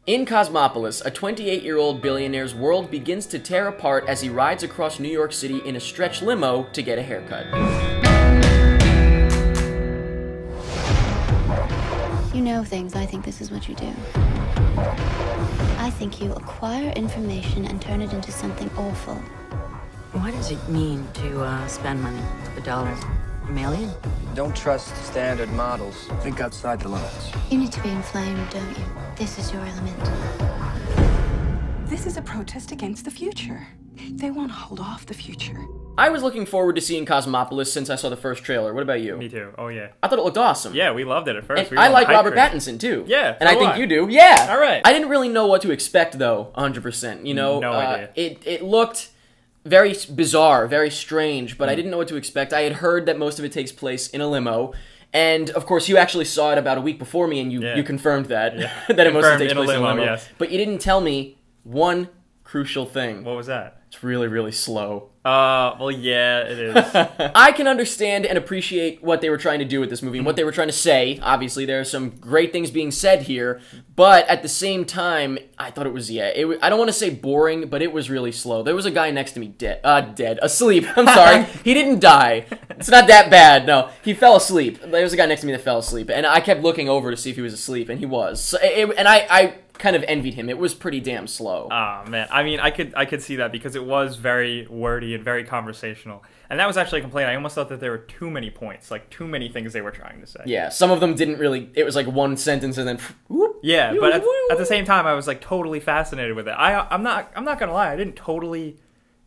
In Cosmopolis, a 28-year-old billionaire's world begins to tear apart as he rides across New York City in a stretch limo to get a haircut. You know things. I think this is what you do. I think you acquire information and turn it into something awful. What does it mean to spend money? A dollar a million? Don't trust standard models. Think outside the limits. You need to be inflamed, don't you? This is your element. This is a protest against the future. They want to hold off the future. I was looking forward to seeing Cosmopolis since I saw the first trailer. What about you? Me too. Oh, yeah. I thought it looked awesome. Yeah, we loved it at first. And I like Robert Pattinson, too. Yeah, and I so think do I. you do. Yeah. All right. I didn't really know what to expect, though, 100%. You know? No idea. It looked very bizarre, very strange, but I didn't know what to expect. I had heard that most of it takes place in a limo. And, of course, you actually saw it about a week before me, and you confirmed that, that it mostly takes place in a limo. Yes. But you didn't tell me one crucial thing. What was that? It's really, really slow. Well, yeah, it is. I can understand and appreciate what they were trying to do with this movie and what they were trying to say. Obviously, there are some great things being said here, but at the same time, I thought it was, I don't want to say boring, but it was really slow. There was a guy next to me asleep. I'm sorry. He didn't die. It's not that bad, no. He fell asleep. There was a guy next to me that fell asleep, and I kept looking over to see if he was asleep, and he was. So I kind of envied him. It was pretty damn slow. Oh, man. I mean, I could see that because it was very wordy and very conversational. And that was actually a complaint. I almost thought that there were too many points, like too many things they were trying to say. Yeah, some of them didn't really... It was like one sentence and then... Whoop, yeah, but at the same time, I was like totally fascinated with it. I'm not gonna lie, I didn't totally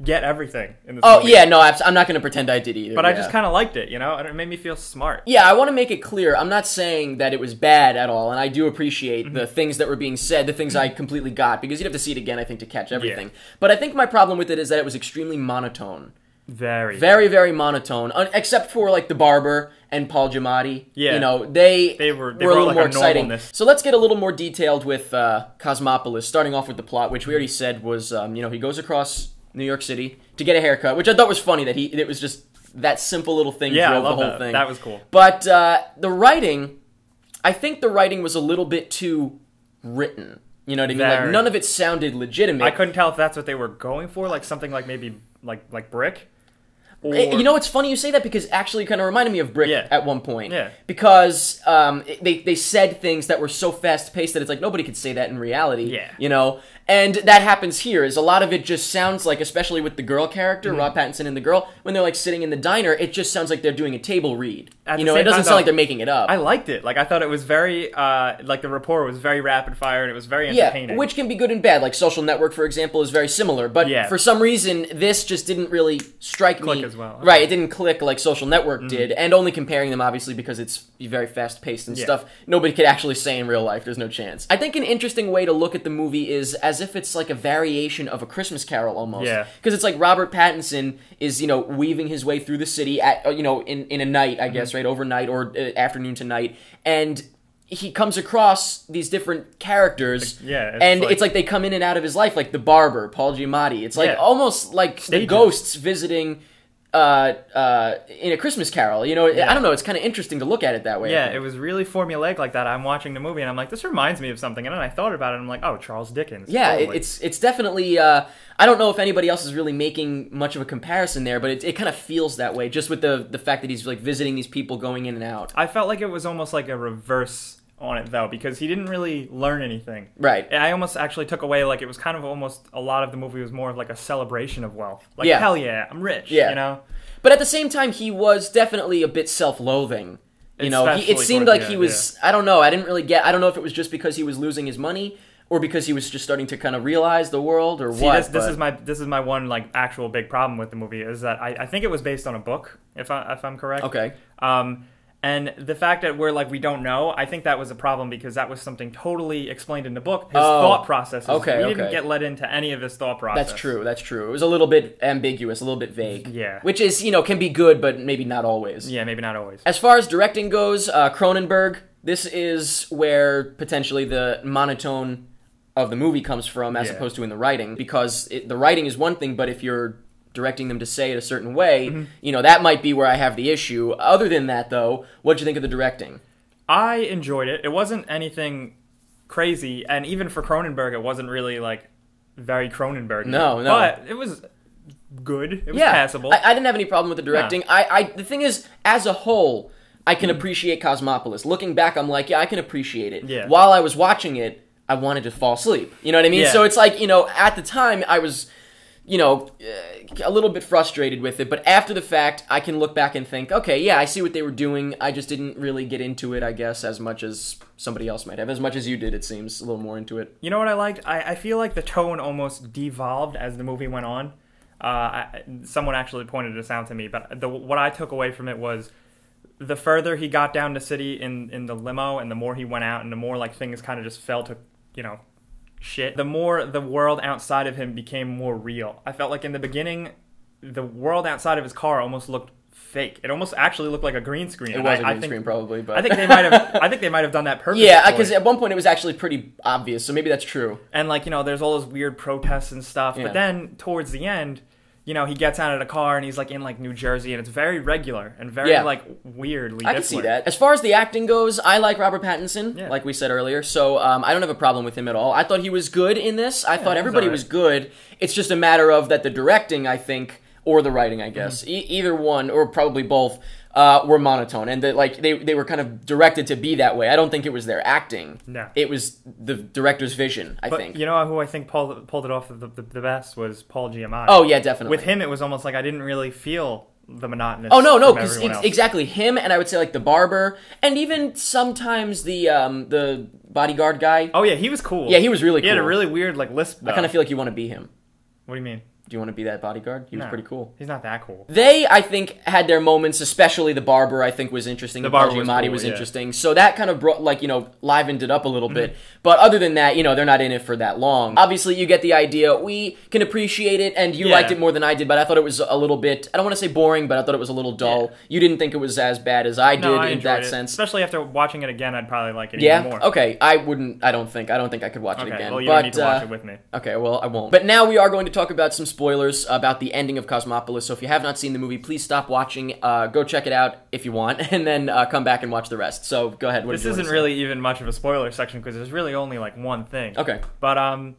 get everything in this movie. Yeah, no, I'm not going to pretend I did either. But I just kind of liked it, you know? And it made me feel smart. Yeah, I want to make it clear. I'm not saying that it was bad at all, and I do appreciate the things that were being said, the things I completely got, because you'd have to see it again, I think, to catch everything. Yeah. But I think my problem with it is that it was extremely monotone. Very. Very, very monotone, except for, like, the barber and Paul Giamatti. Yeah. You know, they were a little like more a exciting. normalness. So let's get a little more detailed with Cosmopolis, starting off with the plot, which we already said was, he goes across New York City to get a haircut, which I thought was funny that it was just that simple little thing drove the whole thing. That was cool. But the writing, I think the writing was a little bit too written. You know what I mean? Like, none of it sounded legitimate. I couldn't tell if that's what they were going for, like something like maybe like Brick. Or... You know, it's funny you say that because actually it kind of reminded me of Brick at one point. Yeah. Because they said things that were so fast-paced that it's like nobody could say that in reality. Yeah. You know? And that happens here, is a lot of it just sounds like, especially with the girl character, Rob Pattinson and the girl, when they're like sitting in the diner, it just sounds like they're doing a table read. You know, it doesn't sound like they're making it up. I liked it. Like, I thought it was very, like, the rapport was very rapid fire and it was very entertaining. Yeah, which can be good and bad. Like, Social Network, for example, is very similar. But for some reason, this just didn't really strike me. Click as well. Right, it didn't click like Social Network did. And only comparing them, obviously, because it's very fast-paced and stuff nobody could actually say in real life. There's no chance. I think an interesting way to look at the movie is as if it's like a variation of A Christmas Carol, almost. Yeah. Because it's like Robert Pattinson is, weaving his way through the city at, in a night, I guess, right? Overnight or afternoon to night. And he comes across these different characters, and it's like they come in and out of his life, like the barber, Paul Giamatti. It's like almost like the ghosts visiting in A Christmas Carol. I don't know, it's kind of interesting to look at it that way. Yeah, it was really formulaic like that. I'm watching the movie and I'm like, this reminds me of something. And then I thought about it and I'm like, oh, Charles Dickens. Yeah, totally. it's definitely... I don't know if anybody else is really making much of a comparison there, but it kind of feels that way, just with the fact that he's like visiting these people going in and out. I felt like it was almost like a reverse on it, though, because he didn't really learn anything. Right. And I almost actually took away, like, it was kind of almost, a lot of the movie was more of like a celebration of wealth. Like, hell yeah, I'm rich, you know? But at the same time, he was definitely a bit self-loathing. It seemed like he was, I don't know, I didn't really get, I don't know if it was just because he was losing his money, or because he was just starting to kind of realize the world, or what. This is my one, like, actual big problem with the movie, is that I think it was based on a book, if I'm correct. Okay. And the fact that we don't know, I think that was a problem because that was something totally explained in the book. His thought processes. We didn't get let into any of his thought process. That's true. It was a little bit ambiguous, a little bit vague. Yeah. Which is, can be good, but maybe not always. Yeah, maybe not always. As far as directing goes, Cronenberg, this is where potentially the monotone of the movie comes from as opposed to in the writing, because the writing is one thing, but if you're directing them to say it a certain way, that might be where I have the issue. Other than that, though, what'd you think of the directing? I enjoyed it. It wasn't anything crazy, and even for Cronenberg, it wasn't really like very Cronenberg. No. But it was good. It was passable. I didn't have any problem with the directing. No. The thing is, as a whole, I can appreciate Cosmopolis. Looking back, I'm like, yeah, I can appreciate it. Yeah. While I was watching it, I wanted to fall asleep. You know what I mean? Yeah. So it's like, at the time, I was, a little bit frustrated with it. But after the fact, I can look back and think, okay, yeah, I see what they were doing. I just didn't really get into it, I guess, as much as somebody else might have. As much as you did, it seems, a little more into it. You know what I liked? I feel like the tone almost devolved as the movie went on. Someone actually pointed this out to me, but what I took away from it was the further he got down the city in the limo, and the more he went out, and the more like things kind of just fell to, shit, the more the world outside of him became more real. I felt like in the beginning, the world outside of his car almost looked fake. It almost actually looked like a green screen. It was a green screen, probably, but I think they might have. I think they might have done that purposely. Yeah, because at one point it was actually pretty obvious, so maybe that's true. And there's all those weird protests and stuff. Yeah. But then towards the end, he gets out of the car and he's in New Jersey, and it's very regular and very weirdly different. I can see that. As far as the acting goes, I like Robert Pattinson, like we said earlier, so I don't have a problem with him at all. I thought he was good in this. I thought everybody was good. It's just a matter of that the directing, I think, or the writing, I guess, either one, or probably both, were monotone, and that they were kind of directed to be that way. I don't think it was their acting. No. It was the director's vision, I think. You know who I think pulled it off the best was Paul Giamatti. Oh, yeah, definitely. With him, it was almost like I didn't really feel the monotonous. Oh, no, because exactly him, and I would say the barber, and even sometimes the bodyguard guy. Oh, yeah, he was cool. Yeah, he was really cool. He had a really weird lisp, though. I kind of feel like you want to be him. What do you mean? Do you want to be that bodyguard? He was pretty cool. He's not that cool. They, I think, had their moments, especially the barber, I think, was interesting. The barber Giamatti was interesting. So that kind of brought, livened it up a little bit. But other than that, they're not in it for that long. Obviously, you get the idea. We can appreciate it, and you liked it more than I did, but I thought it was a little bit, I don't want to say boring, but I thought it was a little dull. Yeah. You didn't think it was as bad as I did in that sense. Especially after watching it again, I'd probably like it even more. Okay. I don't think I could watch it again. Well, you don't need to watch it with me. Okay, well, I won't. But now we are going to talk about some spoilers about the ending of Cosmopolis. So if you have not seen the movie, please stop watching. Go check it out if you want, and then come back and watch the rest. So go ahead. This isn't really even much of a spoiler section because there's really only one thing. Okay. But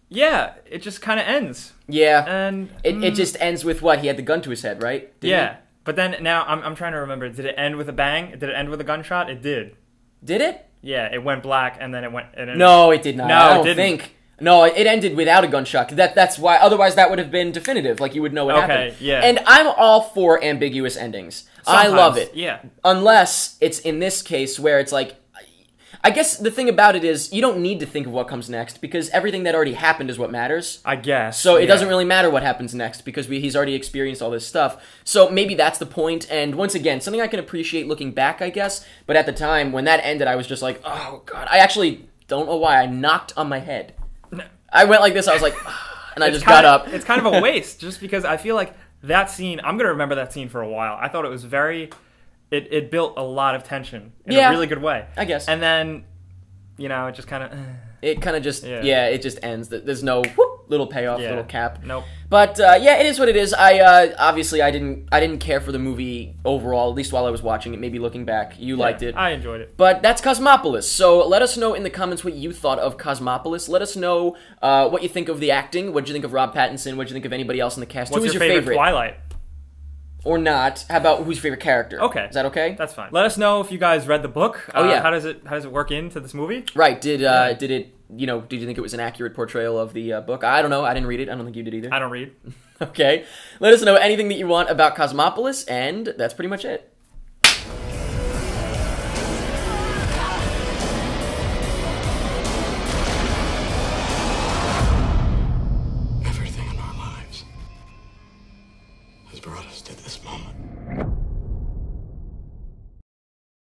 yeah, it just kind of ends. Yeah. And it just ends with what? He had the gun to his head, right? Didn't he? But then now I'm trying to remember. Did it end with a bang? Did it end with a gunshot? It did. Did it? Yeah, it went black and then it went. No, it did not. No, I don't it didn't. think. No, it ended without a gunshot. That's why. Otherwise, that would have been definitive. You would know what happened. Yeah. And I'm all for ambiguous endings. Sometimes, I love it. Yeah. Unless it's in this case where it's I guess the thing about it is you don't need to think of what comes next because everything that already happened is what matters. I guess. So it doesn't really matter what happens next because he's already experienced all this stuff. So maybe that's the point. And once again, something I can appreciate looking back, I guess. But at the time, when that ended, I was just like, oh, God. I actually don't know why. I knocked on my head. I went like this. I was like, and I just got up. It's kind of a waste just because I feel like that scene, I'm going to remember that scene for a while. I thought it was it built a lot of tension in a really good way. I guess. And then, it just kind of... It kind of just, it just ends. There's no little payoff, little cap. Nope. But, it is what it is. Obviously, I didn't care for the movie overall, at least while I was watching it. Maybe looking back, you liked it. I enjoyed it. But that's Cosmopolis. So let us know in the comments what you thought of Cosmopolis. Let us know what you think of the acting. What did you think of Rob Pattinson? What did you think of anybody else in the cast? What's Who was your favorite Twilight? Or not. How about who's your favorite character? Okay. Is that okay? That's fine. Let us know if you guys read the book. Oh, yeah. How does it work into this movie? Right. Did it, did you think it was an accurate portrayal of the book? I don't know. I didn't read it. I don't think you did either. I don't read. Okay. Let us know anything that you want about Cosmopolis, and that's pretty much it.